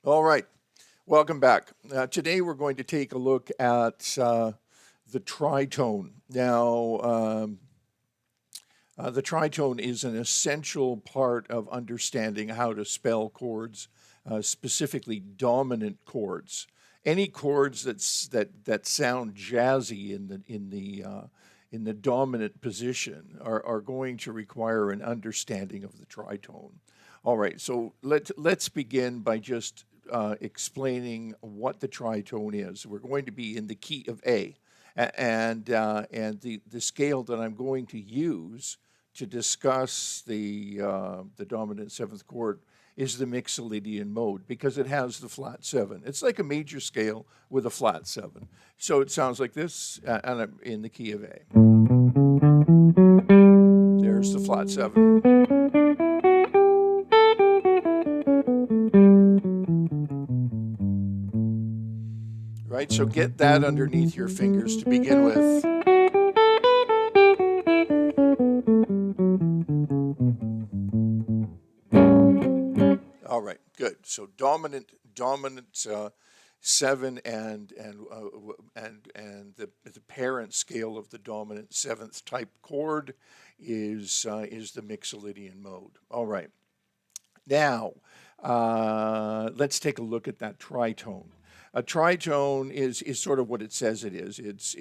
All right, welcome back. Today we're going to take a look at the tritone. Now, the tritone is an essential part of understanding how to spell chords, specifically dominant chords. Any chords that sound jazzy in the dominant position are going to require an understanding of the tritone. All right, so let's begin by just explaining what the tritone is. We're going to be in the key of A, and the scale that I'm going to use to discuss the dominant seventh chord is the Mixolydian mode, because it has the flat 7. It's like a major scale with a flat 7. So it sounds like this, and I'm in the key of A. There's the flat 7. Right, so get that underneath your fingers to begin with. All right, good. So dominant 7 and the parent scale of the dominant 7th type chord is the Mixolydian mode. All right. Now, let's take a look at that tritone. A tritone is sort of what it says it is. It's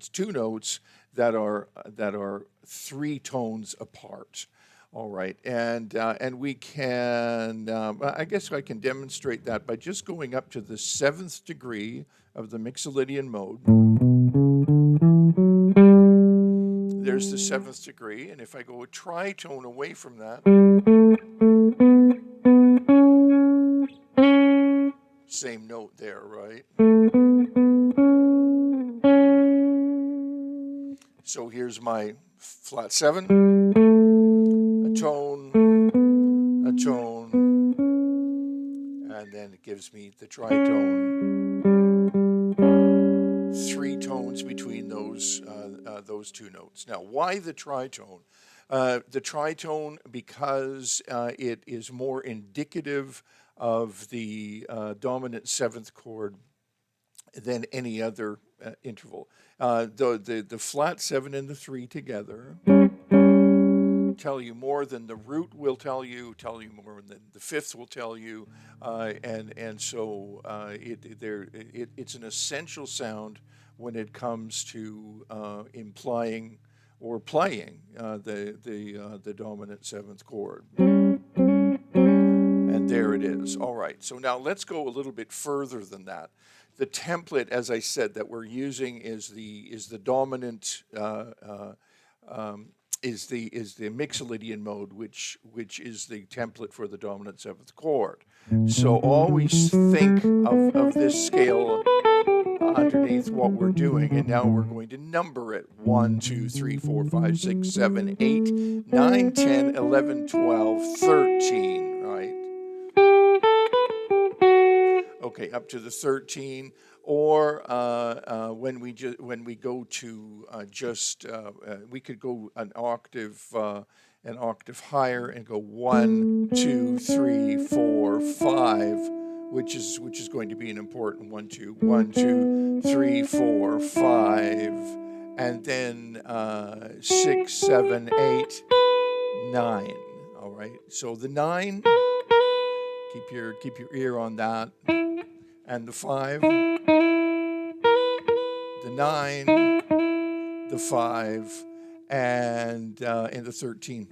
two notes that are 3 tones apart. All right, and we can, I guess I can demonstrate that by just going up to the 7th degree of the Mixolydian mode. There's the 7th degree, and if I go a tritone away from that, same note there, right? So here's my flat 7, a tone, and then it gives me the tritone. 3 tones between those 2 notes. Now, why the tritone? The tritone, because it is more indicative of the dominant 7th chord than any other interval. The flat 7 and the 3 together tell you more than the root will tell you more than the 5th will tell you, and so it's an essential sound when it comes to implying or playing the dominant 7th chord. And there it is. All right, so now let's go a little bit further than that. The template, as I said, that we're using is the dominant is the Mixolydian mode, which is the template for the dominant 7th chord. So always think of this scale underneath what we're doing, and now we're going to number it. 1, 2, 3, 4, 5, 6, 7, 8, 9, 10, 11, 12, 13, right? Okay, up to the 13, or when we go to we could go an octave higher and go 1, 2, 3, 4, 5, which is going to be an important 1, 2, 1, 2, 3, 4, 5, and then 6, 7, 8, 9. All right. So the 9. Keep your ear on that. And the 5, the 9, the 5, and the 13,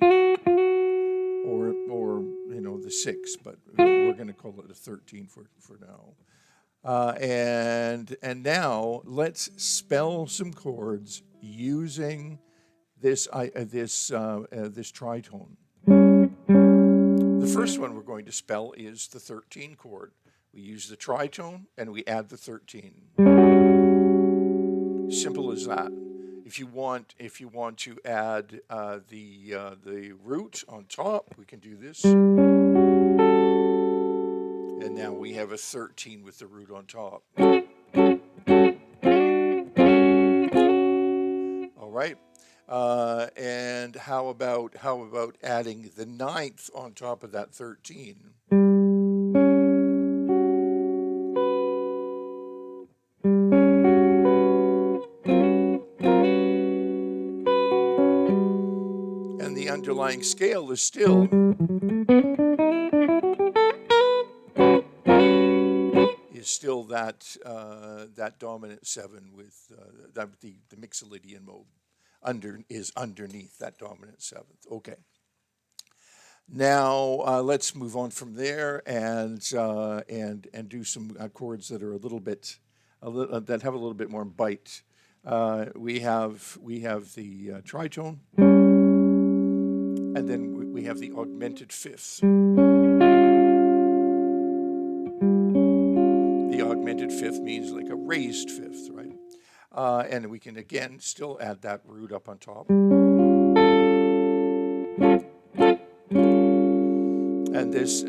or the 6, but we're going to call it a 13 for now. And now let's spell some chords using this tritone. The first one we're going to spell is the 13 chord. We use the tritone and we add the 13. Simple as that. If you want to add the root on top, we can do this. And now we have a 13 with the root on top. All right. And how about adding the 9th on top of that 13? underlying scale is still that dominant 7 with the Mixolydian mode is underneath that dominant 7th. Okay. Now let's move on from there and do some chords that are that have a little bit more bite. We have the tritone, and then we have the augmented fifth. The augmented fifth means like a raised fifth, right? And we can again still add that root up on top. And this,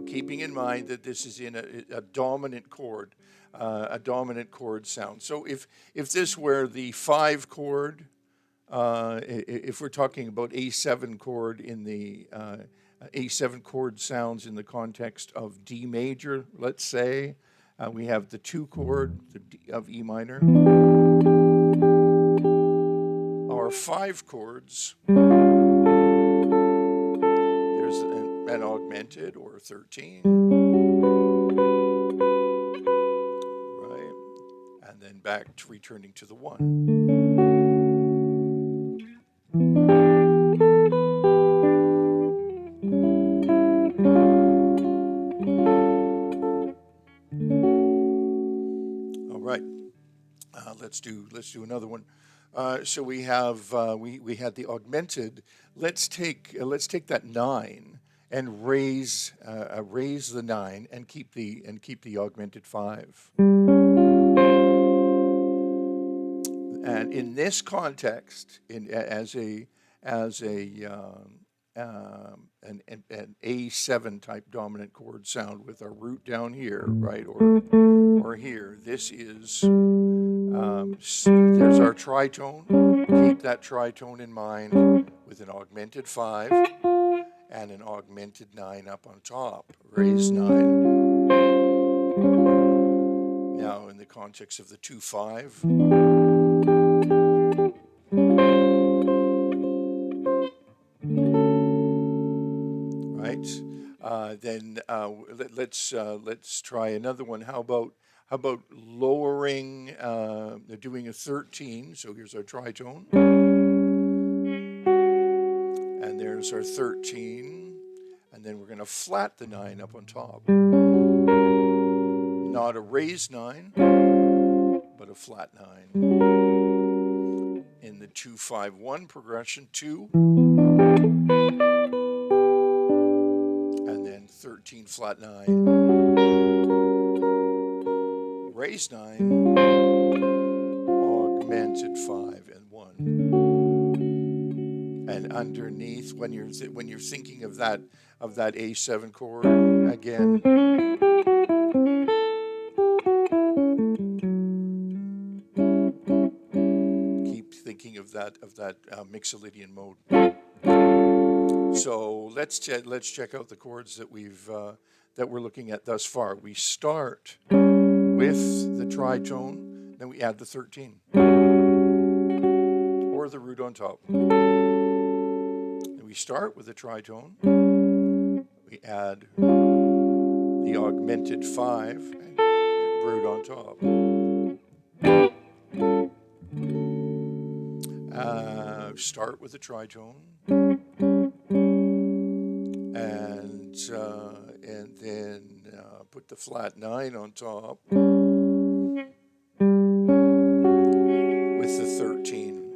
keeping in mind that this is in a dominant chord sound. So if this were the 5 chord, if we're talking about A7 chord in the A7 chord sounds in the context of D major, let's say, we have the 2 chord of E minor. Our 5 chords, there's an augmented or 13, right? And then back to returning to the 1. Let's do another one. So we have we had the augmented. Let's take that 9 and raise the 9 and keep the augmented 5. And in this context, as an A7 type dominant chord sound with our root down here, right, or here. This is there's our tritone. Keep that tritone in mind with an augmented 5 and an augmented 9 up on top. Raised 9. Now in the context of the 2-5. Then let's try another one. How about lowering, doing a 13? So here's our tritone, and there's our 13, and then we're going to flat the 9 up on top. Not a raised 9, but a flat 9. In the 2-5-1 progression, 2. 13 flat 9, raised 9, augmented 5 and 1. And underneath, when you're thinking of that A7 chord again, keep thinking of that Mixolydian mode. So let's check out the chords that we're looking at thus far. We start with the tritone, then we add the 13 or the root on top. Then we start with the tritone, we add the augmented 5 and root on top. Start with the tritone. And then put the flat 9 on top with the 13.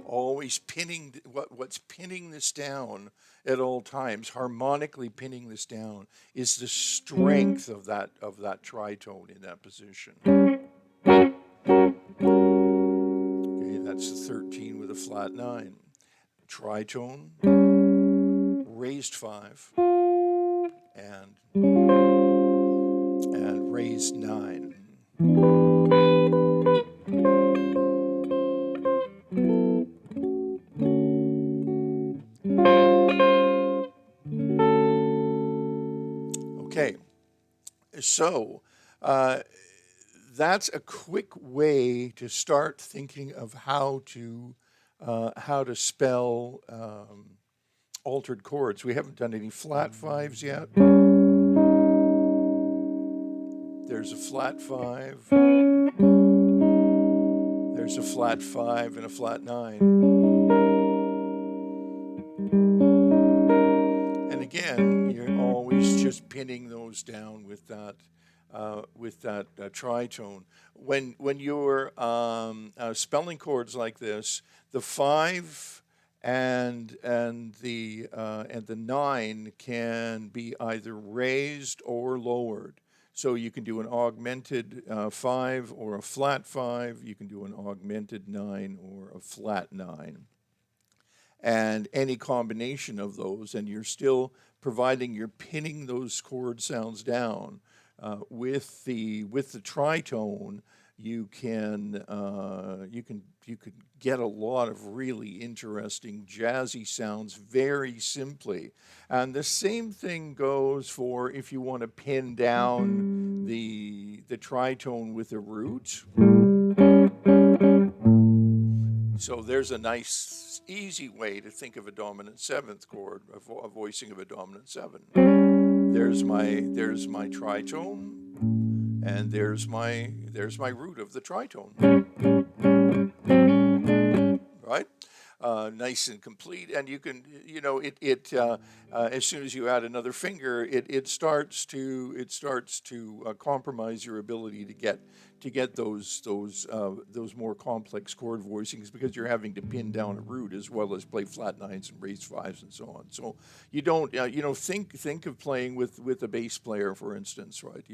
Always pinning what's pinning this down at all times, harmonically pinning this down, is the strength of that tritone in that position. Okay, that's the 13 with a flat 9. Tritone, raised 5, and raised 9. Okay, so that's a quick way to start thinking of how to spell altered chords. We haven't done any flat fives yet. There's a flat five. There's a flat five and a flat nine. And again, you're always just pinning those down with that tritone. When you're spelling chords like this, the 5 and the 9 can be either raised or lowered. So you can do an augmented 5 or a flat 5. You can do an augmented 9 or a flat 9. And any combination of those, and you're still providing, you're pinning those chord sounds down. With the tritone, you can get a lot of really interesting jazzy sounds very simply. And the same thing goes for if you want to pin down the tritone with a root. So there's a nice, easy way to think of a dominant 7th chord, a voicing of a dominant 7. There's my tritone, and there's my root of the tritone. Right? Nice and complete, and you can, as soon as you add another finger, it starts to compromise your ability to get those more complex chord voicings, because you're having to pin down a root as well as play flat 9s and raised 5s and so on. So you don't think of playing with a bass player, for instance, right?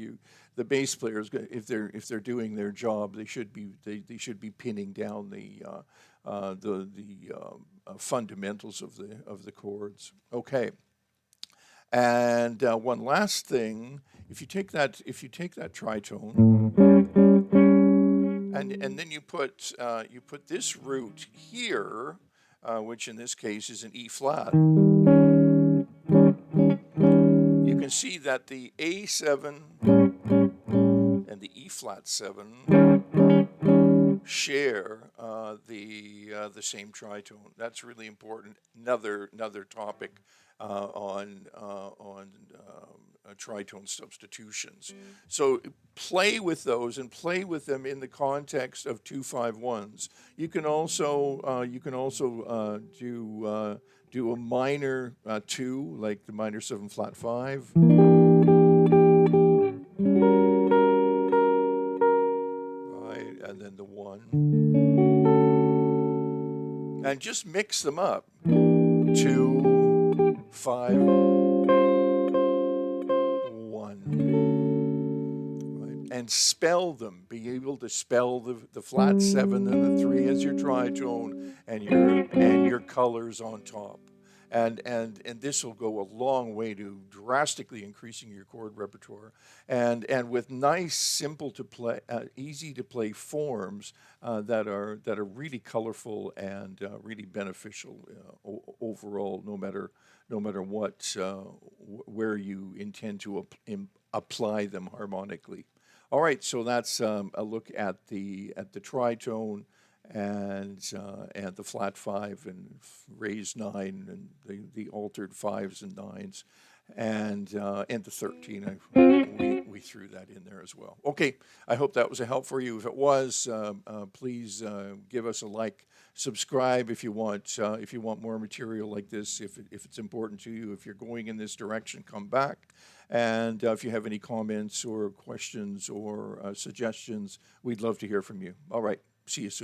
The bass players, if they're doing their job, they should be pinning down the fundamentals of the chords. Okay. And one last thing, if you take that tritone, and then you put this root here, which in this case is an E flat. You can see that the A7 and the E flat 7 share the same tritone. That's really important. Another topic on tritone substitutions. So play with those, and play with them in the context of 2-5-1s. You can also do a minor 2, like the minor 7 flat 5. Right, and then the 1. And just mix them up. 2, 5, 1. Right? And spell them. Be able to spell the flat 7 and the 3 as your tritone, and your colors on top. And this will go a long way to drastically increasing your chord repertoire. And with nice, simple to play, easy to play forms that are really colorful and really beneficial overall, no matter what where you intend to apply them harmonically. All right, so that's a look at the tritone and the flat 5 and raised 9 and the altered 5s and 9s, and the 13. We threw that in there as well. Okay, I hope that was a help for you. If it was, please give us a like, subscribe if you want more material like this. If it's important to you, if you're going in this direction, come back. And if you have any comments or questions or suggestions, we'd love to hear from you. All right, see you soon.